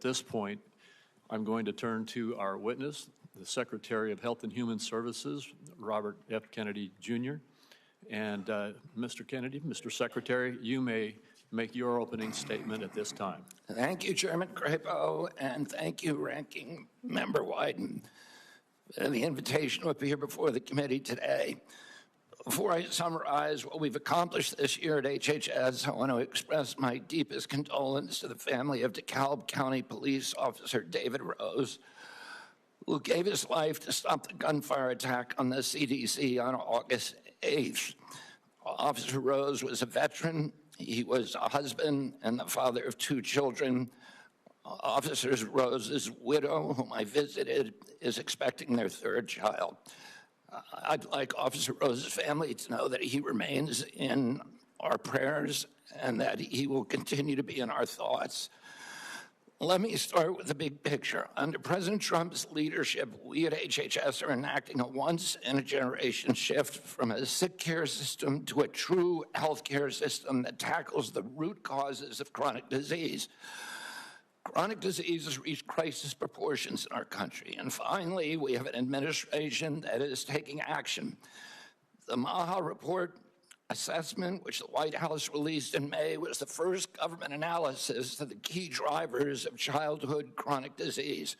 this point, I'm going to turn to our witness, the Secretary of Health and Human Services, Robert F. Kennedy, Jr. And Mr. Kennedy, Mr. Secretary, you may make your opening statement at this time. Thank you, Chairman Crapo, and thank you, Ranking Member Wyden, for the invitation to appear before the committee today. Before I summarize what we've accomplished this year at HHS, I want to express my deepest condolence to the family of DeKalb County Police Officer David Rose, who gave his life to stop the gunfire attack on the CDC on August 8th. Officer Rose was a veteran. He was a husband and the father of 2 children. Officer Rose's widow, whom I visited, is expecting their 3rd child. I'd like Officer Rose's family to know that he remains in our prayers and that he will continue to be in our thoughts. Let me start with the big picture. Under President Trump's leadership, we at HHS are enacting a once-in-a-generation shift from a sick care system to a true health care system that tackles the root causes of chronic disease. Chronic diseases reach crisis proportions in our country. And finally, we have an administration that is taking action. The MAHA report assessment, which the White House released in May, was the first government analysis of the key drivers of childhood chronic disease: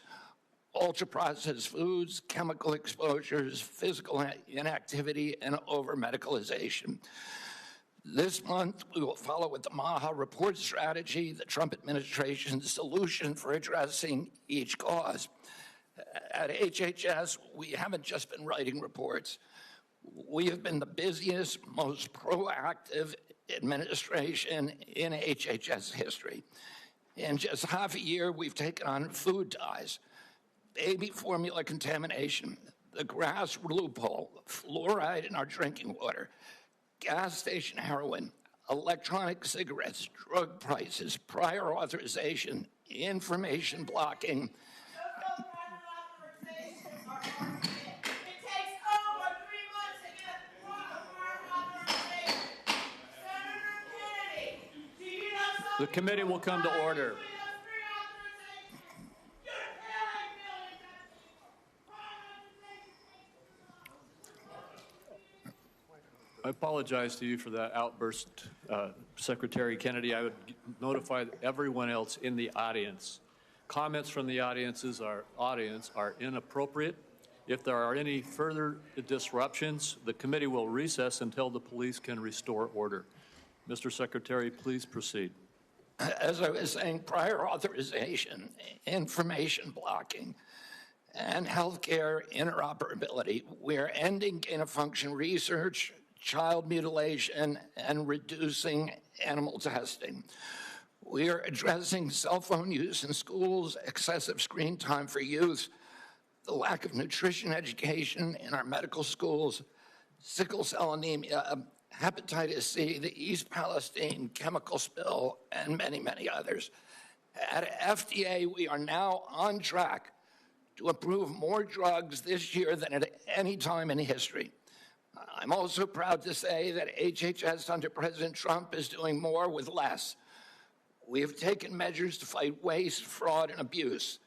ultra-processed foods, chemical exposures, physical inactivity, and over-medicalization. This month, we will follow with the MAHA report strategy, the Trump administration's solution for addressing each cause. At HHS, we haven't just been writing reports. We have been the busiest, most proactive administration in HHS history. In just half a year, we've taken on food dyes, baby formula contamination, the grass loophole, fluoride in our drinking water, gas station heroin, electronic cigarettes, drug prices, prior authorization, information blocking. The committee will come to order. I apologize to you for that outburst, Secretary Kennedy. I would notify everyone else in the audience. Comments from the audience are inappropriate. If there are any further disruptions, the committee will recess until the police can restore order. Mr. Secretary, please proceed. As I was saying, prior authorization, information blocking, and healthcare interoperability. We're ending gain-of-function research, child mutilation, and reducing animal testing. We are addressing cell phone use in schools, excessive screen time for youth, the lack of nutrition education in our medical schools, sickle cell anemia, hepatitis C, the East Palestine chemical spill, and many, many others. At FDA, we are now on track to approve more drugs this year than at any time in history. I'm also proud to say that HHS under President Trump is doing more with less. We have taken measures to fight waste, fraud, and abuse.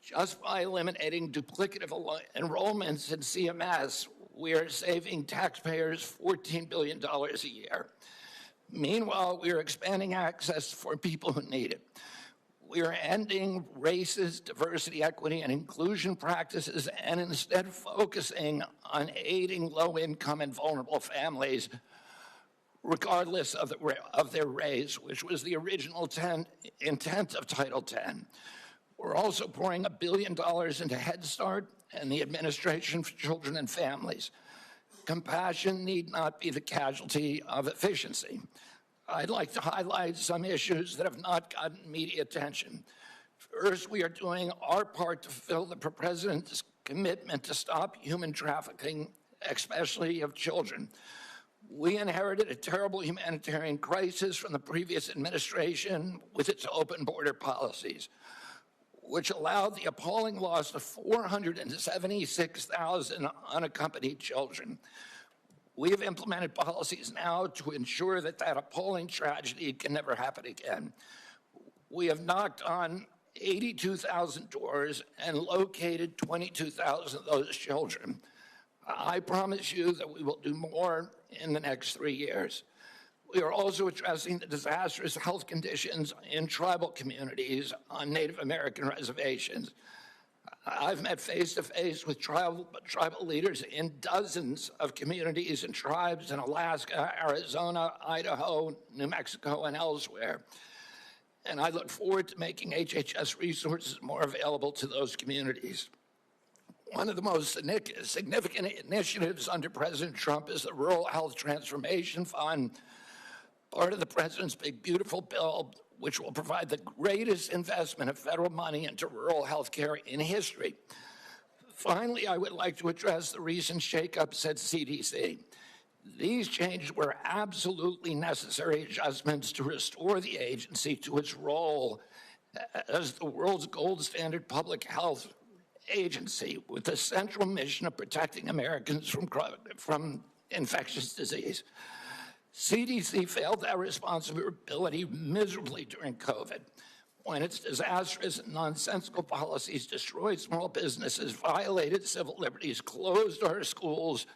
Just by eliminating duplicative enrollments in CMS, we are saving taxpayers $14 billion a year. Meanwhile, we are expanding access for people who need it. We are ending racist diversity, equity, and inclusion practices and instead focusing on aiding low-income and vulnerable families, regardless of their race, which was the original intent of Title X. We're also pouring $1 billion into Head Start and the Administration for Children and Families. Compassion need not be the casualty of efficiency. I'd like to highlight some issues that have not gotten media attention. First, we are doing our part to fulfill the President's commitment to stop human trafficking, especially of children. We inherited a terrible humanitarian crisis from the previous administration with its open border policies, which allowed the appalling loss of 476,000 unaccompanied children. We have implemented policies now to ensure that that appalling tragedy can never happen again. We have knocked on 82,000 doors and located 22,000 of those children. I promise you that we will do more in the next 3 years. We are also addressing the disastrous health conditions in tribal communities on Native American reservations. I've met face-to-face with tribal leaders in dozens of communities and tribes in Alaska, Arizona, Idaho, New Mexico, and elsewhere. And I look forward to making HHS resources more available to those communities. One of the most significant initiatives under President Trump is the Rural Health Transformation Fund, part of the President's Big Beautiful Bill, which will provide the greatest investment of federal money into rural health care in history. Finally, I would like to address the recent shakeups at CDC. These changes were absolutely necessary adjustments to restore the agency to its role as the world's gold standard public health agency with the central mission of protecting Americans from infectious disease. CDC failed that responsibility miserably during COVID, when its disastrous and nonsensical policies destroyed small businesses, violated civil liberties, closed our schools,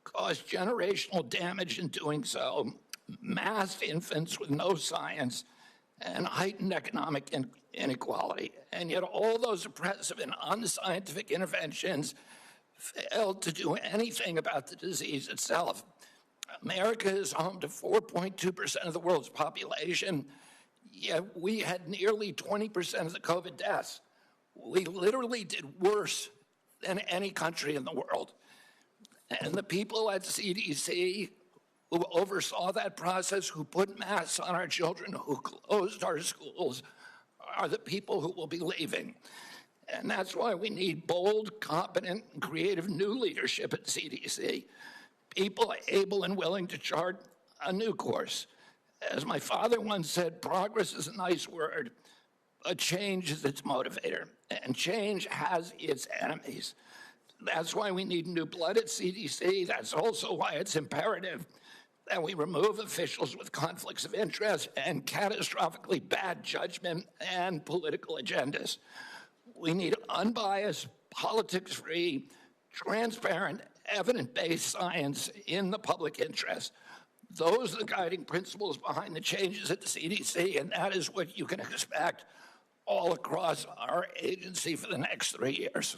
caused generational damage in doing so, masked infants with no science, and heightened economic inequality. And yet all those oppressive and unscientific interventions failed to do anything about the disease itself. America is home to 4.2% of the world's population, yet we had nearly 20% of the COVID deaths. We literally did worse than any country in the world. And the people at CDC who oversaw that process, who put masks on our children, who closed our schools, are the people who will be leaving. And that's why we need bold, competent, and creative new leadership at CDC. People able and willing to chart a new course. As my father once said, progress is a nice word, but change is its motivator, and change has its enemies. That's why we need new blood at CDC. That's also why it's imperative that we remove officials with conflicts of interest and catastrophically bad judgment and political agendas. We need unbiased, politics-free, transparent, evidence-based science in the public interest. Those are the guiding principles behind the changes at the CDC, and that is what you can expect all across our agency for the next 3 years.